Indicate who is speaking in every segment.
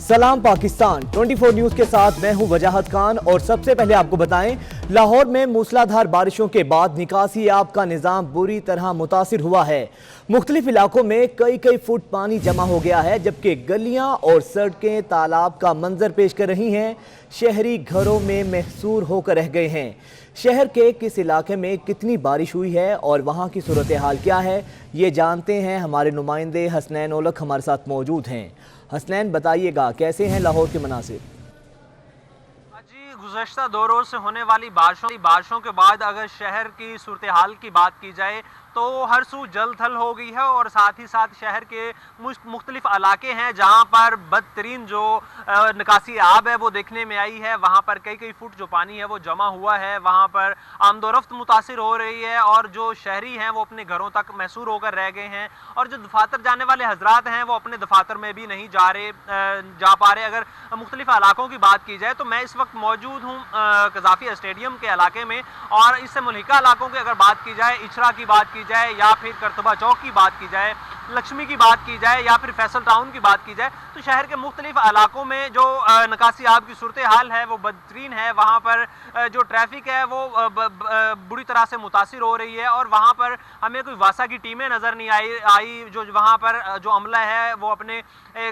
Speaker 1: सलाम पाकिस्तान 24 न्यूज के साथ मैं हूं वजाहत खान और सबसे पहले आपको बताएं, लाहौर में मूसलाधार बारिशों के बाद निकासी आब का निज़ाम बुरी तरह मुतासिर हुआ है। मुख्तलिफ इलाकों में कई फुट पानी जमा हो गया है, जबकि गलियां और सड़कें तालाब का मंजर पेश कर रही हैं। शहरी घरों में महसूर होकर रह गए हैं। शहर के किस इलाके में कितनी बारिश हुई है और वहां की सूरत हाल क्या है, ये जानते हैं हमारे नुमाइंदे हसनैन ओलख हमारे साथ मौजूद हैं। हसनैन, बताइएगा कैसे हैं लाहौर के मनासिब?
Speaker 2: जी, गुज़श्ता 2 रोज़ से होने वाली बारिशों के बाद अगर शहर की सूरत हाल की बात की जाए तो हर सू जल थल हो गई है और साथ ही साथ शहर के मुख्तलिफ इलाके हैं जहां पर बदतरीन जो निकासी आब है वो देखने में आई है। वहां पर कई फुट जो पानी है वो जमा हुआ है। वहां पर आमदोरफ्त मुतासिर हो रही है और जो शहरी हैं वो अपने घरों तक महसूर होकर रह गए हैं और जो दफातर जाने वाले हजरात हैं वो अपने दफातर में भी नहीं जा पा रहे। अगर मुख्तलिफ इलाकों की बात की जाए तो मैं इस वक्त मौजूद हूँ कज़ाफ़ी स्टेडियम के इलाके में और इससे मुल्हिका इलाकों की अगर बात की जाए, इचरा की बात की जाए या फिर करतबा चौक की बात की जाए, लक्ष्मी की बात की जाए या फिर फैसल टाउन की बात की जाए, तो शहर के मुख्तलिफ इलाकों में जो निकासी आब की सूरत हाल है वो बदतरीन है। वहाँ पर जो ट्रैफिक है वो बुरी तरह से मुतासिर हो रही है और वहाँ पर हमें कोई वासा की टीमें नज़र नहीं आई जो वहाँ पर जो अमला है वो अपने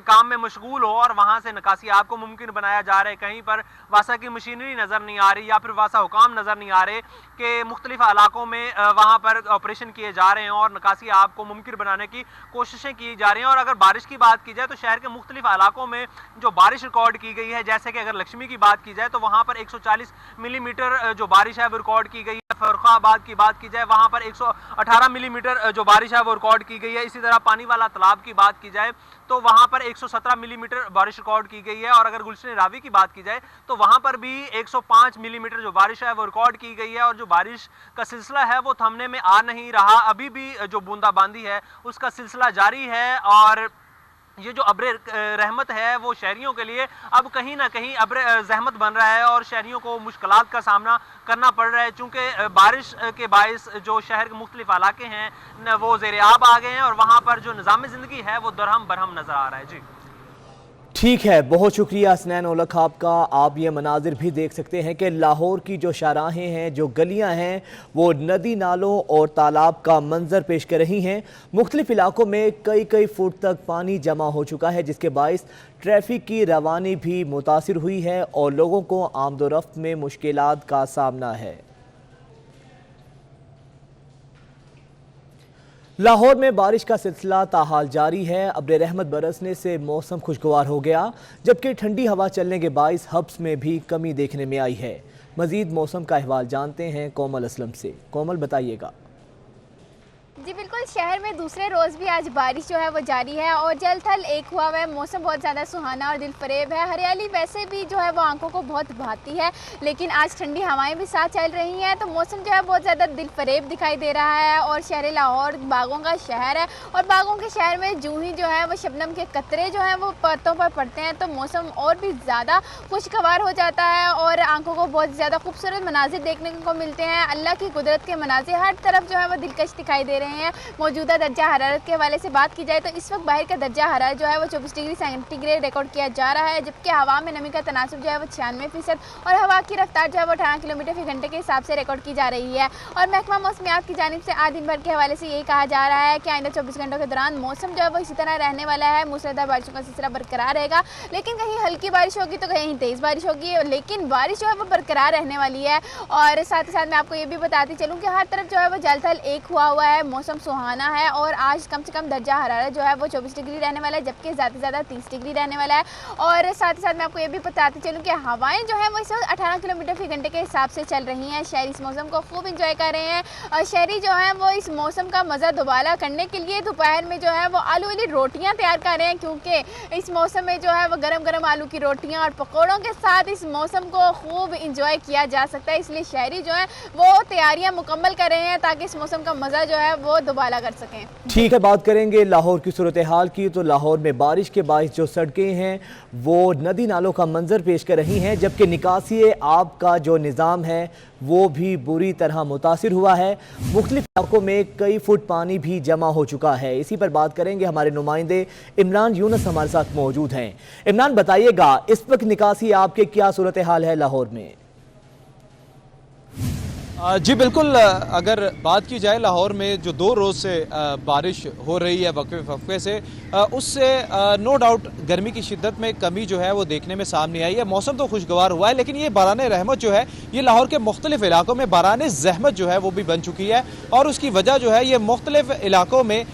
Speaker 2: काम में मशगूल हो और वहाँ से निकासी आब को मुमकिन बनाया जा रहा है। कहीं पर वासा की मशीनरी नज़र नहीं आ रही या फिर वासा हुकाम नज़र नहीं आ रहे कि मुख्तलिफ इलाकों में वहाँ पर ऑपरेशन किए जा रहे हैं और निकासी आब को मुमकिन बनाने की कोशिशें की जा रही हैं। और अगर बारिश की बात की जाए तो शहर के मुख्तलिफ इलाकों में जो बारिश रिकॉर्ड की गई है, जैसे कि अगर लक्ष्मी की बात की जाए तो वहाँ पर 140 मिलीमीटर जो बारिश है वो रिकॉर्ड की गई है। फर्रुखाबाद की बात की जाए वहाँ पर 118 मिलीमीटर जो बारिश है वो रिकॉर्ड की गई है। इसी तरह पानी वाला तालाब की बात की जाए तो वहाँ पर 117 मिलीमीटर बारिश रिकॉर्ड की गई है और अगर गुलशन रावी की बात की जाए तो वहाँ पर भी 105 मिलीमीटर जो बारिश है वो रिकॉर्ड की गई है। और जो बारिश का सिलसिला है वो थमने में आ नहीं रहा, अभी भी जो बूंदाबांदी है उसका सिलसिला जारी है और ये जो अब्र रहमत है वो शहरियों के लिए अब कहीं ना कहीं अब्र जहमत बन रहा है और शहरियों को मुश्किलात का सामना करना पड़ रहा है, चूँकि बारिश के बायस जो शहर के मुख्तलिफ इलाके हैं वो ज़ेर आब आ गए हैं और वहाँ पर जो निज़ाम ज़िंदगी है वो दरहम बरहम नज़र आ रहा है। जी
Speaker 1: ठीक है, बहुत शुक्रिया हसनैन ओलख आपका। आप ये मनाजिर भी देख सकते हैं कि लाहौर की जो शाहराहें हैं, जो गलियां हैं, वो नदी नालों और तालाब का मंजर पेश कर रही हैं। मुख्तलिफ इलाकों में कई फुट तक पानी जमा हो चुका है, जिसके बायस ट्रैफिक की रवानी भी मुतासिर हुई है और लोगों को आमदोरफ्त में मुश्किलात का सामना है। लाहौर में बारिश का सिलसिला ताहाल जारी है। अब्र रहमत बरसने से मौसम खुशगवार हो गया, जबकि ठंडी हवा चलने के बायस हब्स में भी कमी देखने में आई है। मजीद मौसम का अहवाल जानते हैं कोमल असलम से। कोमल, बताइएगा।
Speaker 3: जी बिल्कुल, शहर में दूसरे रोज़ भी आज बारिश जो है वो जारी है और जल थल एक हुआ है। मौसम बहुत ज़्यादा सुहाना और दिलफरेब है। हरियाली वैसे भी जो है वो आंखों को बहुत भाती है, लेकिन आज ठंडी हवाएं भी साथ चल रही हैं तो मौसम जो है बहुत ज़्यादा दिलफरेब दिखाई दे रहा है। और शहर लाहौर बागों का शहर है और बागों के शहर में जूं ही जो है वो शबनम के कतरे जो हैं वो पत्तों पर पड़ते हैं तो मौसम और भी ज़्यादा खुशगवार हो जाता है और आंखों को बहुत ज़्यादा खूबसूरत मनाजिर देखने को मिलते हैं। अल्लाह की कुदरत के मनाजिर हर तरफ जो है वो दिलकश दिखाई दे रहे हैं। मौजूदा दर्जा हरारत के हवाले से बात की जाए तो इस वक्त बाहर का दर्जा हरारत जो है वो 24 डिग्री सेंटीग्रेड रिकॉर्ड किया जा रहा है, जबकि हवा में नमी का तनासुब जो है वो 96% और हवा की रफ्तार जो है वो 18 किलोमीटर फी घंटे के हिसाब से रिकॉर्ड की जा रही है। और महकमा मौसमियात की जानिब से आज दिन भर के हवाले से यही कहा जा रहा है कि आइंदा 24 घंटों के दौरान मौसम जो है वो इसी तरह रहने वाला है। मूसलाधार बारिशों का सिलसिला बरकरार रहेगा, लेकिन कहीं हल्की बारिश होगी तो कहीं तेज़ बारिश होगी, लेकिन बारिश जो है वो बरकरार रहने वाली है। और साथ ही साथ मैं आपको ये भी बताती चलूँ कि हर तरफ जो है वो जल थल एक हुआ है, मौसम सुहाना है और आज कम से कम दर्जा हरारत जो है वो 24 डिग्री रहने वाला है, जबकि ज़्यादा से ज़्यादा 30 डिग्री रहने वाला है। और साथ ही साथ मैं आपको ये भी बताती चलूँ कि हवाएं जो है वो इस वक्त 18 किलोमीटर फी घंटे के हिसाब से चल रही हैं। शहरी इस मौसम को खूब इंजॉय कर रहे हैं और शहरी जो है वो इस मौसम का मज़ा दोबारा करने के लिए दोपहर में जो है वो आलू वाली रोटियाँ तैयार कर रहे हैं, क्योंकि इस मौसम में जो है वो गरम गरम आलू की रोटियाँ और पकौड़ों के साथ इस मौसम को खूब इंजॉय किया जा सकता है। इसलिए शहरी जो है वो तैयारियाँ मुकम्मल कर रहे हैं ताकि इस मौसम का मज़ा जो है वो दोबारा कर सकें।
Speaker 1: ठीक है, बात करेंगे लाहौर की सूरत हाल की। तो लाहौर में बारिश के बायस जो सड़कें हैं वो नदी नालों का मंजर पेश कर रही हैं, जबकि निकासी आब का जो निज़ाम है वो भी बुरी तरह मुतासिर हुआ है। मुख्तलिफ इलाकों में कई फुट पानी भी जमा हो चुका है। इसी पर बात करेंगे, हमारे नुमाइंदे इमरान यूनुस हमारे साथ मौजूद हैं। इमरान, बताइएगा इस वक्त निकासी आब के क्या सूरत हाल है लाहौर में?
Speaker 4: जी बिल्कुल, अगर बात की जाए लाहौर में जो 2 रोज़ से बारिश हो रही है वक्फे से, उससे नो डाउट गर्मी की शिद्दत में कमी जो है वो देखने में सामने आई है। मौसम तो खुशगवार हुआ है, लेकिन ये बारान रहमत जो है ये लाहौर के मुख्तलिफ इलाकों में बारान ज़हमत जो है वो भी बन चुकी है। और उसकी वजह जो है ये मुख्तलिफ इलाकों में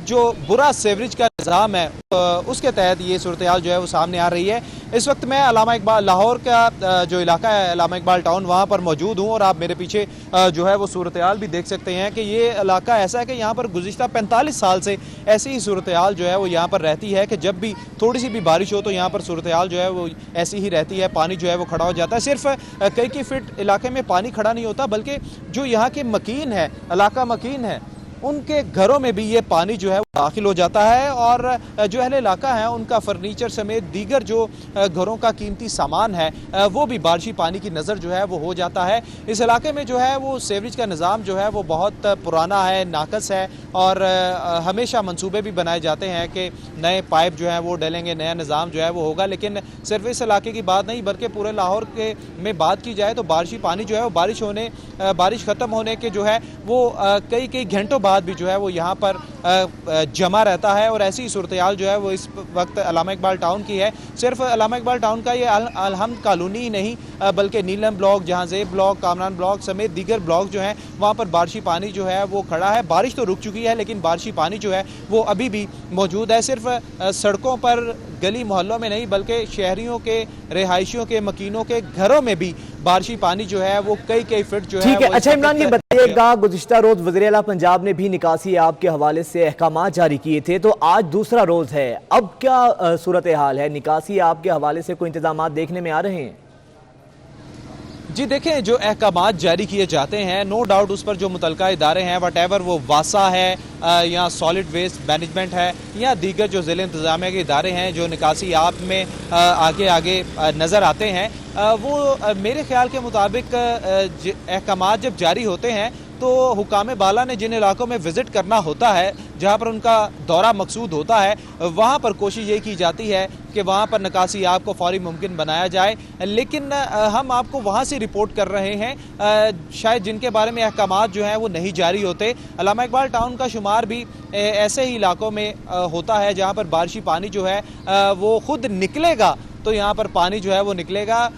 Speaker 4: जो बुरा सेवरेज का निज़ाम है उसके तहत ये सूरत हाल जो है वो सामने आ रही है। इस वक्त मैं अल्लामा इकबाल, लाहौर का जो इलाका है अल्लामा इकबाल टाउन, वहाँ पर मौजूद हूँ। और आप मेरे पीछे जो है वो सूरत हाल भी देख सकते हैं कि ये इलाका ऐसा है कि यहाँ पर गुज़िश्ता 45 साल से ऐसी ही सूरत हाल जो है वो यहाँ पर रहती है कि जब भी थोड़ी सी भी बारिश हो तो यहाँ पर सूरत हाल जो है वो ऐसी ही रहती है। पानी जो है वो खड़ा हो जाता है। सिर्फ कई फीट इलाके में पानी खड़ा नहीं होता, बल्कि जो यहाँ के मकीन है, इलाका मकीन है, उनके घरों में भी ये पानी जो है वो दाखिल हो जाता है। और जो अहले इलाका है उनका फर्नीचर समेत दीगर जो घरों का कीमती सामान है वो भी बारिशी पानी की नज़र जो है वो हो जाता है। इस इलाके में जो है वो सेवरेज का निज़ाम जो है वो बहुत पुराना है, नाकस है। और हमेशा मंसूबे भी बनाए जाते हैं कि नए पाइप जो है वो डलेंगे, नया निज़ाम जो है वो होगा। लेकिन सिर्फ इस इलाके की बात नहीं बल्कि पूरे लाहौर के में बात की जाए तो बारिशी पानी जो है वो बारिश ख़त्म होने के जो है वो कई घंटों बाद भी जो है वो यहाँ पर जमा रहता है। और ऐसी सूरत हाल जो है वो इस वक्त अल्लामा इकबाल टाउन की है। सिर्फ अल्लामा इकबाल टाउन का ये अलहम्द कॉलोनी ही नहीं बल्कि Neelam block, Jahanzeb block, Kamran block समेत दीगर ब्लॉक जो हैं वहाँ पर बारिशी पानी जो है वो खड़ा है। बारिश तो रुक चुकी है लेकिन बारिशी पानी जो है वो अभी भी मौजूद है। सिर्फ सड़कों पर, गली मोहल्लों में नहीं बल्कि शहरियों के, रिहायशियों के, मकीनों के घरों में भी बारिशी पानी जो है वो कई फीट जो है।
Speaker 1: ठीक है, अच्छा इमरान ये बताइएगा, गुज़िश्ता रोज वज़ीर आला पंजाब ने भी निकासी आब के हवाले से अहकाम जारी किए थे, तो आज दूसरा रोज है, अब क्या सूरत हाल है? निकासी आब के हवाले से कोई इंतजाम देखने में आ रहे हैं?
Speaker 4: जी देखें, जो अहकाम जारी किए जाते हैं नो डाउट उस पर जो मुतलका इदारे हैं, वट एवर वो वासा है या सॉलिड वेस्ट मैनेजमेंट है या दीगर जो ज़िले इंतज़ामिया के इदारे हैं जो निकासी आब में आगे नज़र आते हैं, वो मेरे ख्याल के मुताबिक अहकाम जब जारी होते हैं तो हुकाम बाला ने जिन इलाकों में विज़िट करना होता है, जहाँ पर उनका दौरा मकसूद होता है, वहाँ पर कोशिश ये की जाती है कि वहाँ पर निकासी आब को फौरी मुमकिन बनाया जाए। लेकिन हम आपको वहाँ से रिपोर्ट कर रहे हैं शायद जिनके बारे में अहकाम जो हैं वो नहीं जारी होते। अल्लामा इकबाल टाउन का शुमार भी ऐसे ही इलाकों में होता है जहाँ पर बारिशी पानी जो है वो खुद निकलेगा तो यहाँ पर पानी जो है वो निकलेगा।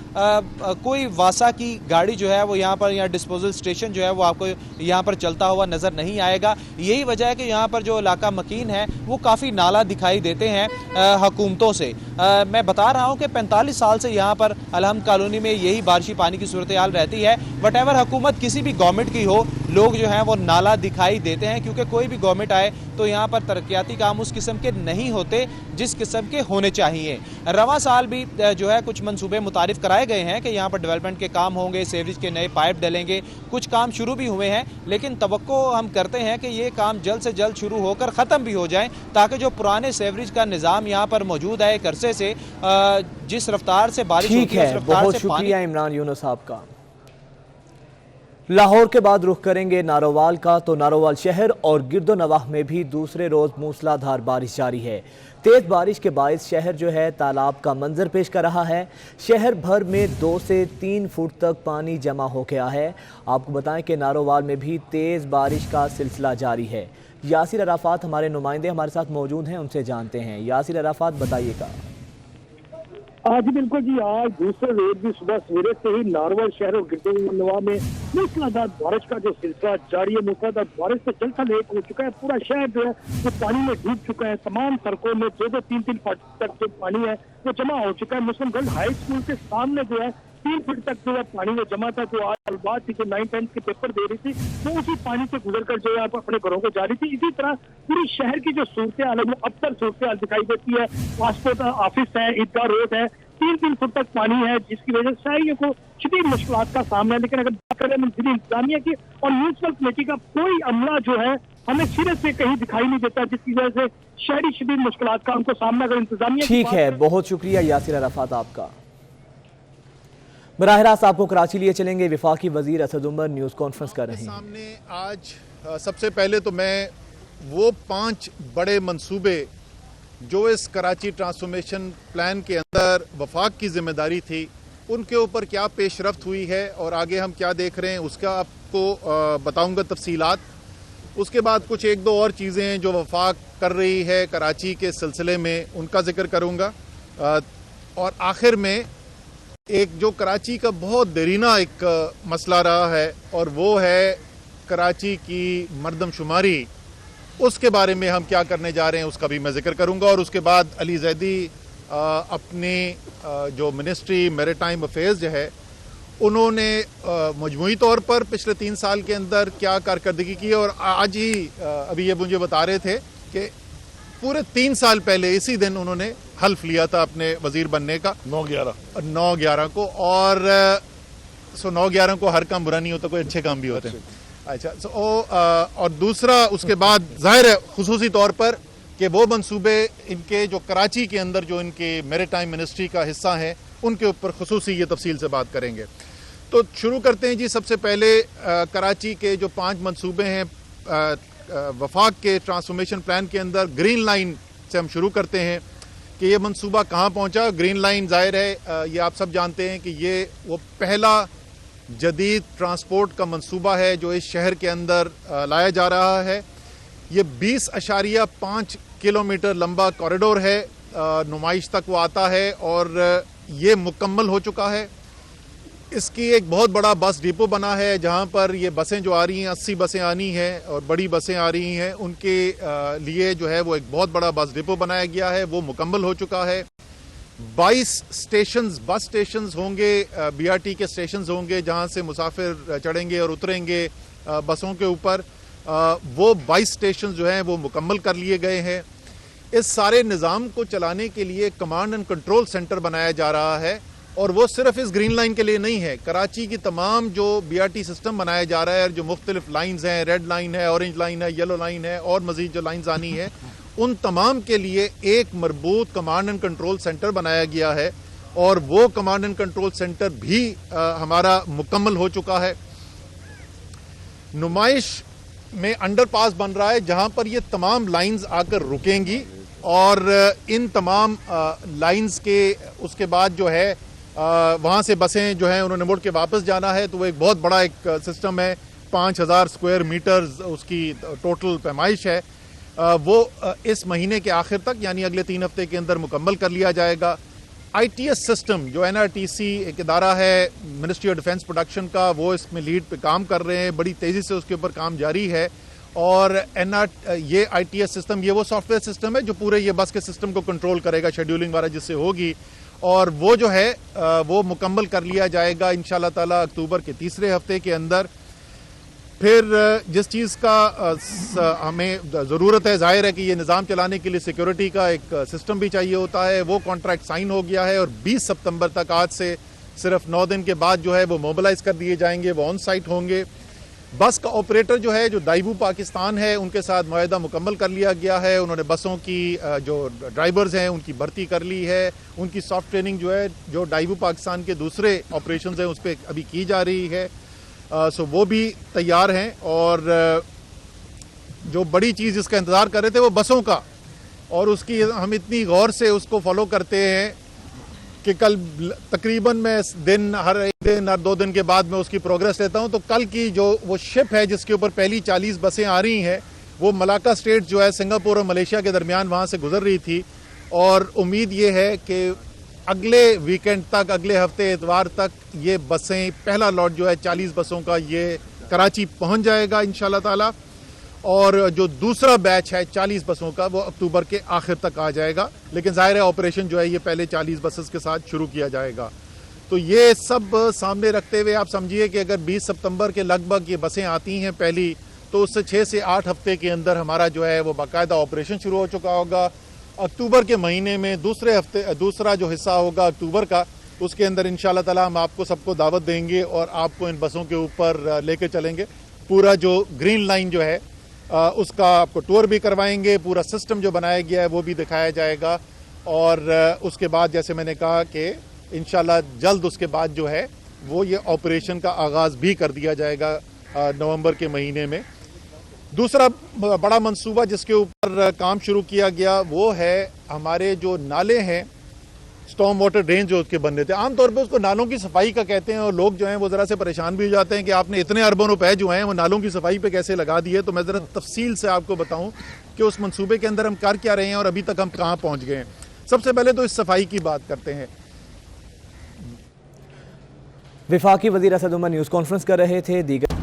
Speaker 4: कोई वासा की गाड़ी जो है वो यहाँ पर या डिस्पोजल स्टेशन जो है वो आपको यहाँ पर चलता हुआ नज़र नहीं आएगा। यही वजह है कि यहाँ पर जो इलाका मकीन है वो काफ़ी नाला दिखाई देते हैं हुकूमतों से। मैं बता रहा हूँ कि 45 साल से यहाँ पर अलहम्द कॉलोनी में यही बारिशी पानी की सूरत हाल रहती है। वट एवर हुकूमत किसी भी गवर्नमेंट की हो, लोग जो हैं वो नाला दिखाई देते हैं, क्योंकि कोई भी गवर्नमेंट आए तो यहाँ पर तरक्याती काम उस किस्म के नहीं होते जिस किस्म के होने चाहिए। रवां साल भी जो है कुछ मंसूबे मुतारिफ कराए गए हैं कि यहाँ पर डेवलपमेंट के काम होंगे, सेवरेज के नए पाइप डलेंगे, कुछ काम शुरू भी हुए हैं। लेकिन तवक्को हम करते हैं कि ये काम जल्द से जल्द शुरू होकर ख़त्म भी हो जाएं, ताकि जो पुराने सेवरेज का निज़ाम यहाँ पर मौजूद है एक अरसे से, जिस रफ्तार से बारिश होती है उस रफ्तार
Speaker 1: बहुत
Speaker 4: से
Speaker 1: शुक्रिया इमरान यूनुस साहब का। लाहौर के बाद रुख करेंगे नारोवाल का। तो नारोवाल शहर और गिरदो नवाह में भी दूसरे रोज मूसलाधार बारिश जारी है। तेज बारिश के बायस शहर जो है तालाब का मंजर पेश कर रहा है। शहर भर में 2 से 3 फुट तक पानी जमा हो गया है। आपको बताएं कि नारोवाल में भी तेज बारिश का सिलसिला जारी है। यासिर अराफात हमारे नुमाइंदे हमारे साथ मौजूद हैं, उनसे जानते हैं। यासिर अराफात, बताइएगा।
Speaker 5: जी बिल्कुल जी, आज दूसरे रोज भी सुबह सवेरे से ही नारोवाल शहर और गिरदोनवा में मूसलाधार बारिश का जो सिलसिला जारी है। मूसलाधार बारिश से जलथल एक हो चुका है। पूरा शहर जो है वो पानी में डूब चुका है। तमाम सड़कों में 2-3 फुट तक जो पानी है वो जमा हो चुका है। मुस्लिमगंज हाई स्कूल के सामने जो है 3 फुट तक जो है पानी में जमा था। तो आज तलबा थी जो 9th-10th के पेपर दे रही थी वो उसी पानी से गुजरकर जो है अपने घरों को जा रही थी। इसी तरह पूरी शहर की जो सूरत हाल है वो अबतर सूरत हाल दिखाई देती है। पासपोर्ट ऑफिस है, ईदगाह रोड है, 3 फुट तक पानी है, जिसकी वजह से शहरियों को शदीद मुश्किलात का सामना है। लेकिन अगर बात करें जिले इंतजामिया की और म्यूनसिपल कमेटी का, कोई अमला जो है हमें सिरे से कहीं दिखाई नहीं देता, जिसकी वजह से शहरी शदीद मुश्किलात का उनको सामना कर इंतजामिया।
Speaker 1: ठीक है, बहुत शुक्रिया यासिर अराफात आपका। बराह रास्त आपको कराची लिए चलेंगे। वफाकी वजीर असद उमर न्यूज़ कॉन्फ्रेंस कर रहे हैं।
Speaker 6: सामने आज सबसे पहले तो मैं वो 5 बड़े मंसूबे जो इस कराची ट्रांसफॉर्मेशन प्लान के अंदर वफाक की जिम्मेदारी थी, उनके ऊपर क्या पेशरफ्त हुई है और आगे हम क्या देख रहे हैं, उसका आपको बताऊंगा तफसीलात। उसके बाद कुछ 1-2 और चीज़ें हैं जो वफाक कर रही है कराची के सिलसिले में, उनका जिक्र करूंगा। और आखिर में एक जो कराची का बहुत देरीना एक मसला रहा है और वो है कराची की मरदमशुमारी, उसके बारे में हम क्या करने जा रहे हैं उसका भी मैं जिक्र करूंगा। और उसके बाद अली जैदी अपनी जो मिनिस्ट्री मैरीटाइम अफेयर्स जो है, उन्होंने मजमूई तौर पर पिछले 3 साल के अंदर क्या कारकर्दगी की, और आज ही अभी ये मुझे बता रहे थे कि पूरे 3 साल पहले इसी दिन उन्होंने हल्फ लिया था अपने वजीर बनने का 9/11 को। और 9/11 को हर काम बुरा नहीं होता, कोई अच्छे काम भी होते हैं। अच्छा, और दूसरा उसके बाद जाहिर है खुसूसी तौर पर कि वो मंसूबे इनके जो कराची के अंदर जो इनके मैरीटाइम मिनिस्ट्री का हिस्सा है, उनके ऊपर खुसूसी ये तफसील से बात करेंगे। तो शुरू करते हैं जी। सबसे पहले कराची के जो 5 मंसूबे हैं वफाक के ट्रांसफॉर्मेशन प्लान के अंदर, ग्रीन लाइन से हम शुरू करते हैं कि ये मंसूबा कहाँ पहुँचा। ग्रीन लाइन जाहिर है ये आप सब जानते हैं कि ये वो पहला जदीद ट्रांसपोर्ट का मंसूबा है जो इस शहर के अंदर लाया जा रहा है। ये 20.5 किलोमीटर लंबा कॉरिडोर है, नुमाइश तक वो आता है और ये मुकम्मल हो चुका है। इसकी एक बहुत बड़ा बस डिपो बना है जहां पर ये बसें जो आ रही हैं, 80 बसें आनी हैं और बड़ी बसें आ रही हैं, उनके लिए जो है वो एक बहुत बड़ा बस डिपो बनाया गया है, वो मुकम्मल हो चुका है। 22 स्टेशंस, बस स्टेशंस होंगे, बीआरटी के स्टेशंस होंगे जहां से मुसाफिर चढ़ेंगे और उतरेंगे बसों के ऊपर। वो 22 स्टेशन जो हैं वो मुकम्मल कर लिए गए हैं। इस सारे निज़ाम को चलाने के लिए कमांड एंड कंट्रोल सेंटर बनाया जा रहा है, और वो सिर्फ इस ग्रीन लाइन के लिए नहीं है। कराची की तमाम जो बीआरटी सिस्टम बनाया जा रहा है, जो मुख्तलिफ लाइन्स हैं, रेड लाइन है, ऑरेंज लाइन है, येलो लाइन है और मजीद जो लाइन्स आनी है, उन तमाम के लिए एक मरबूत कमांड एंड कंट्रोल सेंटर बनाया गया है, और वो कमांड एंड कंट्रोल सेंटर भी हमारा मुकम्मल हो चुका है। नुमाइश में अंडरपास बन रहा है जहां पर ये तमाम लाइंस आकर रुकेंगी, और इन तमाम लाइंस के उसके बाद जो है वहां से बसें जो हैं उन्होंने मुड़ के वापस जाना है। तो वो एक बहुत बड़ा एक सिस्टम है, 5000 स्क्वायर मीटर उसकी टोटल पैमाइश है। वो इस महीने के आखिर तक यानी अगले 3 हफ्ते के अंदर मुकम्मल कर लिया जाएगा। ITS सिस्टम जो NRTC एक इदारा है मिनिस्ट्री ऑफ डिफेंस प्रोडक्शन का, वो इसमें लीड पे काम कर रहे हैं, बड़ी तेज़ी से उसके ऊपर काम जारी है। और ये ITS सिस्टम ये वो सॉफ्टवेयर सिस्टम है जो पूरे ये बस के सिस्टम को कंट्रोल करेगा, शेड्यूलिंग वगैरह जिससे होगी, और वो जो है वो मुकम्मल कर लिया जाएगा इंशाल्लाह ताला अक्टूबर के 3रे हफ्ते के अंदर। फिर जिस चीज़ का हमें ज़रूरत है, जाहिर है कि ये निज़ाम चलाने के लिए सिक्योरिटी का एक सिस्टम भी चाहिए होता है, वो कॉन्ट्रैक्ट साइन हो गया है और 20 सितंबर तक, आज से सिर्फ 9 दिन के बाद जो है वो मोबिलाइज कर दिए जाएंगे, वो ऑन साइट होंगे। बस का ऑपरेटर जो है, जो दाइबू पाकिस्तान है, उनके साथ मुआहदा मुकम्मल कर लिया गया है। उन्होंने बसों की जो ड्राइवर्स हैं उनकी भर्ती कर ली है, उनकी सॉफ्ट ट्रेनिंग जो है जो दाइबू पाकिस्तान के दूसरे ऑपरेशन हैं उस पर अभी की जा रही है। सो वो भी तैयार हैं। और जो बड़ी चीज़ जिसका इंतज़ार कर रहे थे वो बसों का, और उसकी हम इतनी गौर से उसको फॉलो करते हैं कि कल तकरीबन मैं हर 1 दिन हर 2 दिन के बाद मैं उसकी प्रोग्रेस लेता हूं। तो कल की जो वो शिप है जिसके ऊपर पहली 40 बसें आ रही हैं, वो मलाका स्टेट जो है सिंगापुर और मलेशिया के दरमियान वहाँ से गुजर रही थी, और उम्मीद ये है कि अगले वीकेंड तक, अगले हफ्ते इतवार तक ये बसें, पहला लॉट जो है 40 बसों का ये कराची पहुँच जाएगा इंशाल्लाह ताला, और जो दूसरा बैच है 40 बसों का वो अक्टूबर के आखिर तक आ जाएगा। लेकिन जाहिर है ऑपरेशन जो है ये पहले 40 बसेस के साथ शुरू किया जाएगा। तो ये सब सामने रखते हुए आप समझिए कि अगर 20 सितंबर के लगभग ये बसें आती हैं पहली, तो उससे 6 से 8 हफ्ते के अंदर हमारा जो है वो बाकायदा ऑपरेशन शुरू हो चुका होगा। अक्टूबर के महीने में दूसरा जो हिस्सा होगा अक्टूबर का, उसके अंदर इंशाल्लाह ताला हम आपको सबको दावत देंगे और आपको इन बसों के ऊपर लेके चलेंगे। पूरा जो ग्रीन लाइन जो है उसका आपको टूर भी करवाएंगे, पूरा सिस्टम जो बनाया गया है वो भी दिखाया जाएगा। और उसके बाद जैसे मैंने कहा कि इंशाल्लाह जल्द उसके बाद जो है वो ये ऑपरेशन का आगाज़ भी कर दिया जाएगा नवंबर के महीने में। दूसरा बड़ा मंसूबा जिसके ऊपर काम शुरू किया गया वो है हमारे जो नाले हैं, स्टॉर्म वाटर ड्रेन जो उसके बनने थे। आमतौर पे उसको नालों की सफाई का कहते हैं और लोग जो हैं वो ज़रा से परेशान भी हो जाते हैं कि आपने इतने अरबों रुपए जो हैं वो नालों की सफाई पे कैसे लगा दिए। तो मैं ज़रा तफसील से आपको बताऊं कि उस मंसूबे के अंदर हम कर क्या रहे हैं और अभी तक हम कहाँ पहुँच गए हैं। सबसे पहले तो इस सफाई की बात करते हैं।
Speaker 1: विफाकी वज़ीर असद उमर न्यूज़ कॉन्फ्रेंस कर रहे थे। दीगर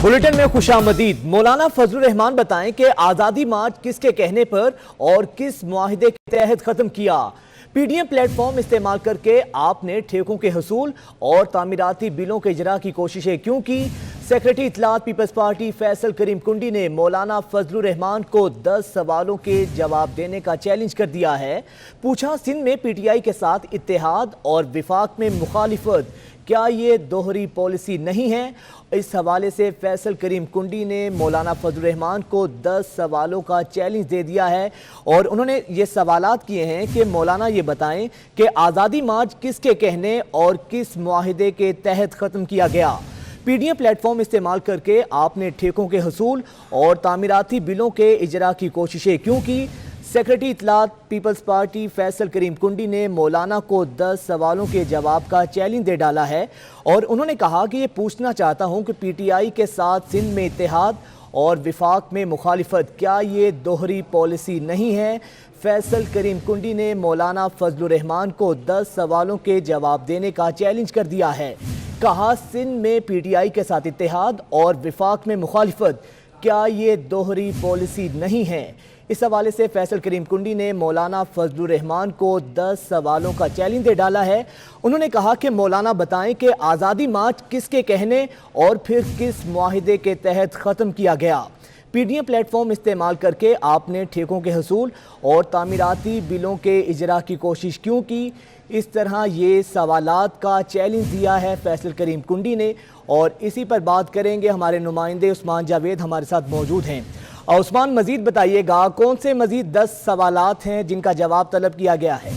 Speaker 1: बुलेटिन में खुशामदीद। मौलाना फजलुर रहमान बताएं कि आज़ादी मार्च किसके कहने पर और किस मुआहिदे के तहत ख़त्म किया। पीडीएम प्लेटफॉर्म इस्तेमाल करके आपने ठेकों के हसूल और तामीराती बिलों के इजरा की कोशिशें क्यों की। सेक्रेटरी इत्तलात पीपल्स पार्टी फैसल करीम कुंडी ने मौलाना फजलुर रहमान को 10 सवालों के जवाब देने का चैलेंज कर दिया है। पूछा, सिंध में पीटीआई के साथ इत्तेहाद और विफाक में मुखालिफत, क्या ये दोहरी पॉलिसी नहीं है? इस हवाले से फैसल करीम कुंडी ने मौलाना फजलुर रहमान को 10 सवालों का चैलेंज दे दिया है और उन्होंने ये सवालात किए हैं कि मौलाना ये बताएं कि आज़ादी मार्च किसके कहने और किस मुआहिदे के तहत ख़त्म किया गया। पीडीएम प्लेटफॉर्म इस्तेमाल करके आपने ठेकों के हसूल और तामीराती बिलों के इजरा की कोशिशें क्यों की। सेक्रेटरी इत्तलात पीपल्स पार्टी फैसल करीम कुंडी ने मौलाना को 10 सवालों के जवाब का चैलेंज दे डाला है और उन्होंने कहा कि ये पूछना चाहता हूं कि पीटीआई के साथ सिंध में इत्तेहाद और विफाक में मुखालिफत, क्या ये दोहरी पॉलिसी नहीं है। फैसल करीम कुंडी ने मौलाना फजलुर रहमान को 10 सवालों के जवाब देने का चैलेंज कर दिया है। कहा, सिंध में पीटीआई के साथ इत्तेहाद और विफाक में मुखालिफत, क्या ये दोहरी पॉलिसी नहीं है। इस हवाले से फैसल करीम कुंडी ने मौलाना फजलुर रहमान को 10 सवालों का चैलेंज दे डाला है। उन्होंने कहा कि मौलाना बताएं कि आज़ादी मार्च किसके कहने और फिर किस मुआहिदे के तहत ख़त्म किया गया। पीडीएम प्लेटफॉर्म इस्तेमाल करके आपने ठेकों के हसूल और तामीराती बिलों के इजरा की कोशिश क्यों की। इस तरह ये सवालात का चैलेंज दिया है फैसल करीम कुंडी ने और इसी पर बात करेंगे। हमारे नुमाइंदे उस्मान जावेद हमारे साथ मौजूद हैं। और उस्मान, मजीद बताइएगा कौन से मजीद 10 सवालात हैं जिनका जवाब तलब किया गया है।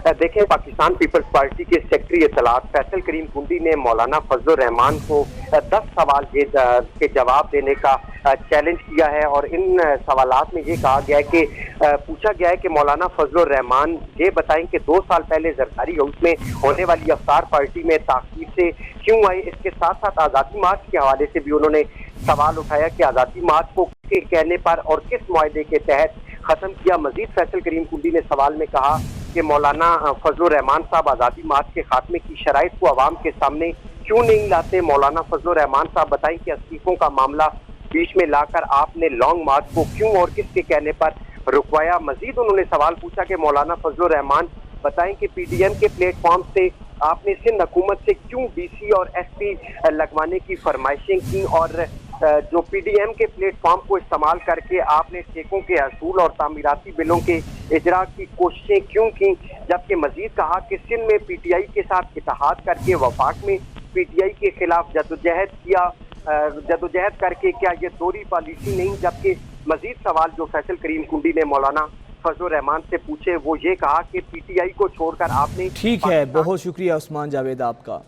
Speaker 7: देखें, पाकिस्तान पीपल्स पार्टी के सेक्रेटरी इत्तलात फैसल करीम कुंडी ने मौलाना फजलुर रहमान को 10 सवाल के जवाब देने का चैलेंज किया है और इन सवालात में ये कहा गया है कि पूछा गया है कि मौलाना फजलुर रहमान ये बताएं कि 2 साल पहले जरदारी हाउस में होने वाली अफ्तार पार्टी में ताख़ीर से क्यों आई। इसके साथ साथ आज़ादी मार्च के हवाले से भी उन्होंने सवाल उठाया कि आज़ादी मार्च को किसके कहने पर और किस मुआहिदे के तहत ख़त्म किया। मजीद फैसल करीम कुंडी ने सवाल में कहा कि मौलाना फजलुर रहमान साहब आज़ादी मार्च के खात्मे की शराइत को अवाम के सामने क्यों नहीं लाते। मौलाना फजलुर रहमान साहब बताएं कि अस्तीफों का मामला बीच में लाकर आपने लॉन्ग मार्च को क्यों और किसके कहने पर रुकवाया। मजीद उन्होंने सवाल पूछा कि मौलाना फजलुर रहमान बताएं कि पीडीएम के प्लेटफॉर्म से आपने सिंध हुकूमत से क्यों डीसी और एसपी लगवाने की फरमाइशें की और जो पीडीएम के प्लेटफॉर्म को इस्तेमाल करके आपने ठेकों के हसूल और तामीराती बिलों के इजरा की कोशिशें क्यों की। जबकि मजीद कहा कि सिंध में पीटीआई के साथ इत्तेहाद करके वफाक में पीटीआई के खिलाफ जदोजहद करके क्या ये दोहरी पॉलिसी नहीं। जबकि मजीद सवाल जो फैसल करीम कुंडी ने मौलाना फजलुर रहमान से पूछे वो ये कहा कि पीटीआई को छोड़कर आपने।
Speaker 1: ठीक है, बहुत शुक्रिया उस्मान जावेद आपका।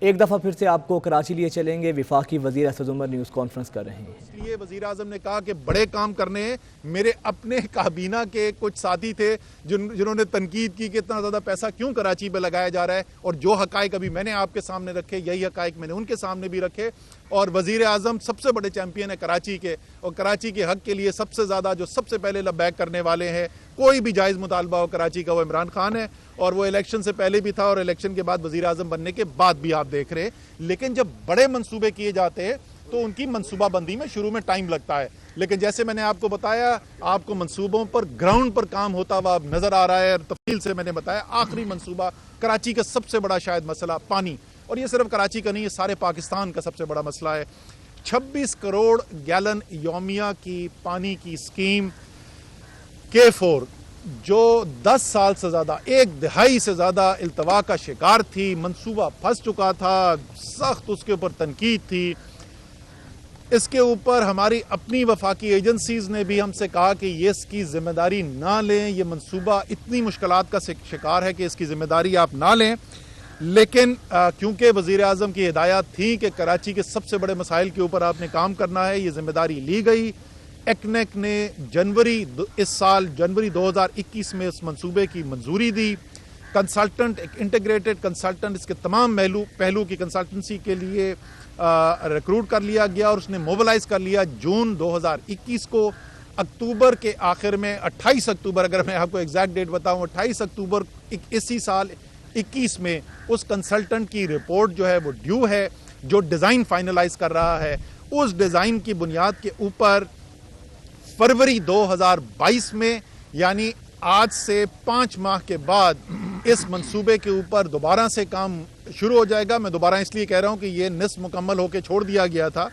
Speaker 1: एक दफ़ा फिर से आपको कराची लिए चलेंगे। विफाकी वज़ीर असद उमर न्यूज़ कॉन्फ्रेंस कर रहे हैं।
Speaker 6: इसलिए वज़ीर आज़म ने कहा कि बड़े काम करने हैं। मेरे अपने काबीना के कुछ साथी थे जिन्होंने तनकीद की कि इतना ज़्यादा पैसा क्यों कराची पे लगाया जा रहा है और जो हकायक अभी मैंने आपके सामने रखे यही हकायक मैंने उनके सामने भी रखे। और वज़ीर आज़म सबसे बड़े चैंपियन है कराची के और कराची के हक के लिए सबसे ज़्यादा जो सबसे पहले लब्बैक करने वाले हैं कोई भी जायज़ मुतालबा हो कराची का वो इमरान खान है और वो इलेक्शन से पहले भी था और इलेक्शन के बाद वज़ीर आज़म बनने के बाद भी आप देख रहे हैं। लेकिन जब बड़े मंसूबे किए जाते हैं तो उनकी मंसूबाबंदी में शुरू में टाइम लगता है, लेकिन जैसे मैंने आपको बताया आपको मंसूबों पर ग्राउंड पर काम होता हुआ नजर आ रहा है। तफसील से मैंने बताया आखिरी मंसूबा कराची का सबसे बड़ा शायद मसला पानी, और ये सिर्फ कराची का नहीं है सारे पाकिस्तान का सबसे बड़ा मसला है। 26 करोड़ गैलन यौमिया की पानी की स्कीम K4 जो 10 साल से ज़्यादा, एक दिहाई से ज़्यादा इल्तवा का शिकार थी, मंसूबा फंस चुका था, सख्त उसके ऊपर तनकीद थी। इसके ऊपर हमारी अपनी वफाकी एजेंसीज ने भी हमसे कहा कि ये इसकी जिम्मेदारी ना लें, ये मंसूबा इतनी मुश्किलात का शिकार है कि इसकी जिम्मेदारी आप ना लें। लेकिन क्योंकि वज़ीर आज़म की हिदायत थी कि कराची के सबसे बड़े मसाइल के ऊपर आपने काम करना है, ये जिम्मेदारी ली गई। एक्नेक ने इस साल जनवरी 2021 में इस मंसूबे की मंजूरी दी। कंसल्टेंट, एक इंटीग्रेटेड कंसल्टेंट, इसके तमाम पहलू की कंसल्टेंसी के लिए रिक्रूट कर लिया गया और उसने मोबिलाइज कर लिया जून 2021 को। अक्टूबर के आखिर में 28 अक्टूबर, अगर मैं आपको एग्जैक्ट डेट बताऊं, 28 अक्टूबर इसी साल 21 में उस कंसल्टेंट की रिपोर्ट जो है वो ड्यू है, जो डिज़ाइन फाइनलाइज कर रहा है। उस डिज़ाइन की बुनियाद के ऊपर फरवरी 2022 में, यानी आज से 5 माह के बाद, इस मंसूबे के ऊपर दोबारा से काम शुरू हो जाएगा। मैं दोबारा इसलिए कह रहा हूं कि ये निस्फ मुकम्मल होकर छोड़ दिया गया था।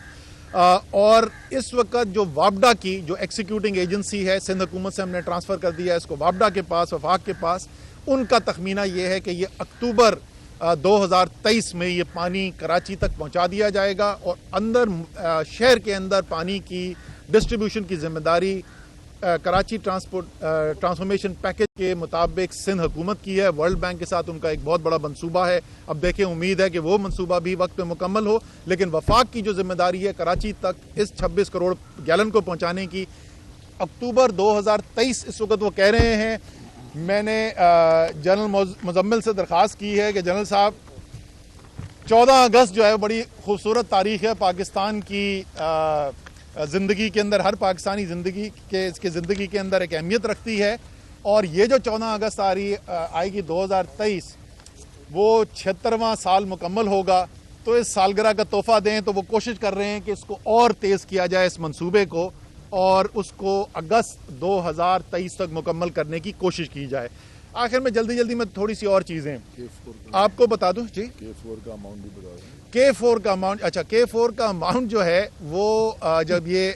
Speaker 6: और इस वक्त जो वापडा की जो एक्सिक्यूटिंग एजेंसी है, सिंध हुकूमत से हमने ट्रांसफ़र कर दिया है इसको वापडा के पास, वफाक के पास। उनका तखमीना ये है कि ये अक्टूबर 2023 में ये पानी कराची तक पहुंचा दिया जाएगा और अंदर शहर के अंदर पानी की डिस्ट्रीब्यूशन की जिम्मेदारी कराची ट्रांसफॉर्मेशन पैकेज के मुताबिक सिंध हुकूमत की है। वर्ल्ड बैंक के साथ उनका एक बहुत बड़ा मंसूबा है। अब देखें, उम्मीद है कि वो मंसूबा भी वक्त पे मुकम्मल हो। लेकिन वफाक की जो जिम्मेदारी है कराची तक इस 26 करोड़ गैलन को पहुंचाने की, अक्टूबर 2023 इस वक्त वो कह रहे हैं। मैंने जनरल मुजम्मिल से दरख्वास्त की है कि जनरल साहब, 14 अगस्त जो है बड़ी खूबसूरत तारीख है पाकिस्तान की ज़िंदगी के अंदर, हर पाकिस्तानी इसकी ज़िंदगी के अंदर एक अहमियत रखती है। और ये जो 14 अगस्त आएगी 2023, वो 76वां साल मुकम्मल होगा। तो इस सालगिरह का तोहफा दें, तो वो कोशिश कर रहे हैं कि इसको और तेज़ किया जाए इस मंसूबे को, और उसको अगस्त 2023 तक मुकम्मल करने की कोशिश की जाए। आखिर में जल्दी में थोड़ी सी और चीज़ें आपको बता दूं जी।
Speaker 8: K4 का अमाउंट भी बता दें।
Speaker 6: K4 का अमाउंट, अच्छा, K4 का अमाउंट जो है वो जब ये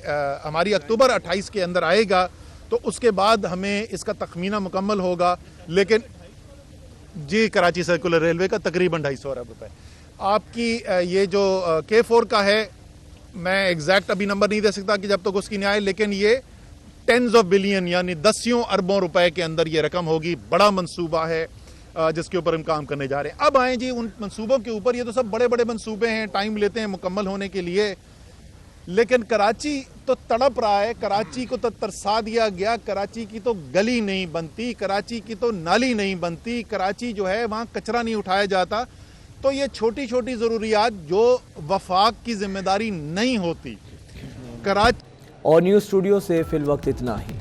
Speaker 6: हमारी अक्टूबर 28 के अंदर आएगा तो उसके बाद हमें इसका तखमीना मुकम्मल होगा। लेकिन जी, कराची सर्कुलर रेलवे का तकरीबन 250 अरब रुपए। आपकी ये जो K4 का है, मैं एग्जैक्ट अभी नंबर नहीं दे सकता कि जब तक उसकी नहीं आए, लेकिन ये टेंस ऑफ बिलियन यानी दसियों अरबों रुपए के अंदर ये रकम होगी। बड़ा मंसूबा है जिसके ऊपर हम काम करने जा रहे हैं। अब आए जी उन मंसूबों के ऊपर। ये तो सब बड़े बड़े मंसूबे हैं, टाइम लेते हैं मुकम्मल होने के लिए, लेकिन कराची तो तड़प रहा है। कराची को तो तरसा दिया गया। कराची की तो गली नहीं बनती, कराची की तो नाली नहीं बनती, कराची जो है वहाँ कचरा नहीं उठाया जाता। तो ये छोटी छोटी ज़रूरियात जो वफाक की जिम्मेदारी नहीं होती। कराची
Speaker 1: और न्यूज़ स्टूडियो से फिल वक्त इतना ही।